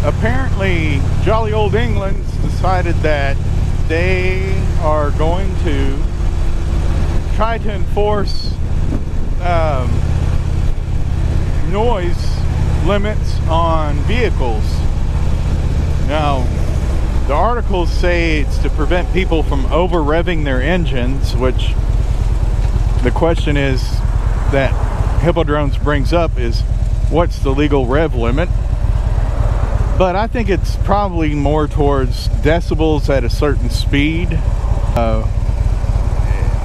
apparently jolly old England's decided that they are going to try to enforce noise limits on vehicles. Now, the articles say it's to prevent people from over revving their engines, which the question is that Hippodrones brings up is, what's the legal rev limit? But I think it's probably more towards decibels at a certain speed. Well,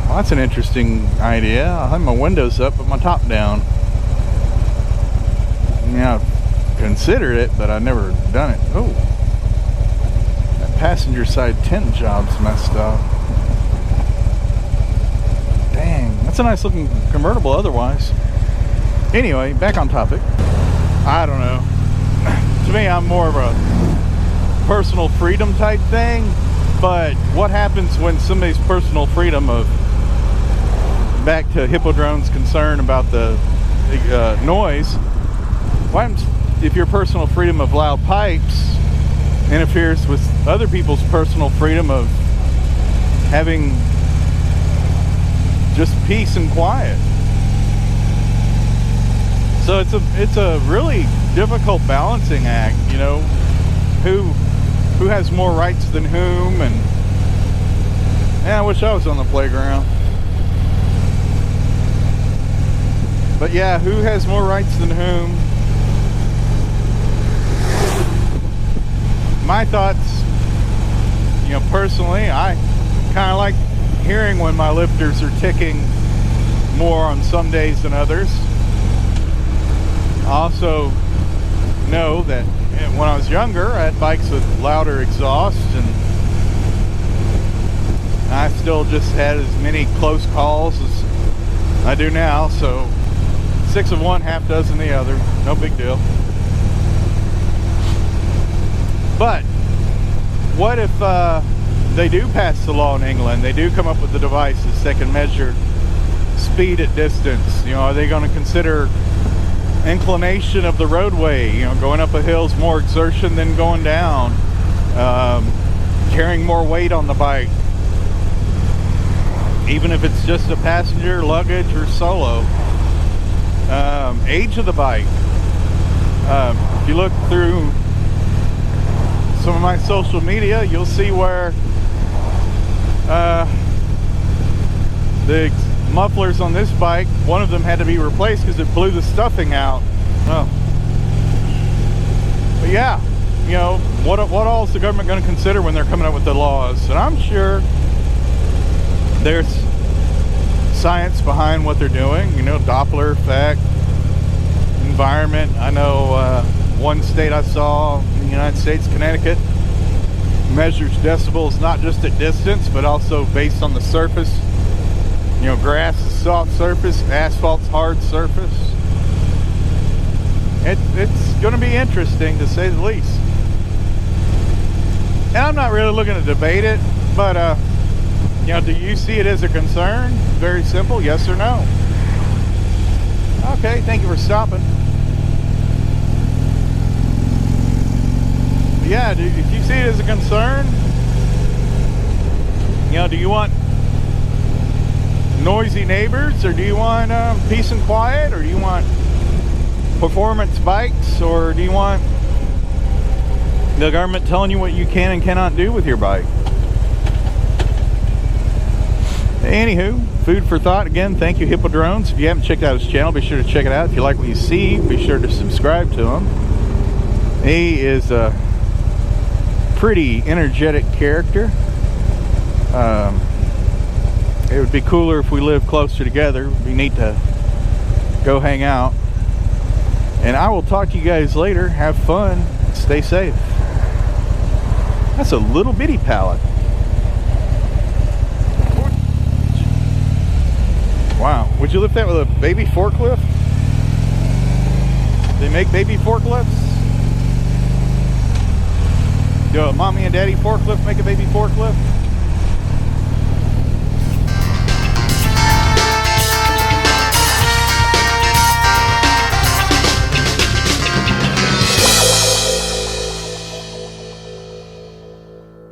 that's an interesting idea. I'll have my windows up but my top down. Yeah, I've considered it, but I've never done it. Oh, that passenger side tent job's messed up. Dang, that's a nice looking convertible otherwise. Anyway, back on topic. I don't know. To me, I'm more of a personal freedom type thing, but what happens when somebody's personal freedom of, back to Hippodrone's concern about the noise, what happens if your personal freedom of loud pipes interferes with other people's personal freedom of having just peace and quiet? So it's a really difficult balancing act, you know, who has more rights than whom, and I wish I was on the playground. But yeah, who has more rights than whom? My thoughts, you know, personally, I kind of like hearing when my lifters are ticking more on some days than others. I also know that when I was younger, I had bikes with louder exhaust, and I still just had as many close calls as I do now, so 6 of one, half dozen the other, no big deal. But what if they do pass the law in England? They do come up with the devices that can measure speed at distance. You know, are they going to consider inclination of the roadway? You know, going up a hill is more exertion than going down. Carrying more weight on the bike, even if it's just a passenger, luggage, or solo. Age of the bike. If you look through some of my social media, you'll see where the mufflers on this bike, one of them had to be replaced because it blew the stuffing out. Oh. But yeah, you know, what all is the government going to consider when they're coming up with the laws? And I'm sure there's science behind what they're doing, you know, Doppler effect, environment. I know one state I saw in the United States, Connecticut, measures decibels not just at distance but also based on the surface. You know, grass is soft surface, asphalt's hard surface. It's going to be interesting, to say the least. And I'm not really looking to debate it, but you know, do you see it as a concern? Very simple, yes or no. Okay, thank you for stopping. But yeah, if you see it as a concern, you know, do you want noisy neighbors, or do you want peace and quiet, or do you want performance bikes, or do you want the government telling you what you can and cannot do with your bike? Anywho, food for thought. Again, thank you, Hippodrones. If you haven't checked out his channel, be sure to check it out. If you like what you see, be sure to subscribe to him. He is a pretty energetic character. It would be cooler if we lived closer together. It would be neat to go hang out. And I will talk to you guys later. Have fun. Stay safe. That's a little bitty pallet. Wow. Would you lift that with a baby forklift? They make baby forklifts? Do a mommy and daddy forklift make a baby forklift?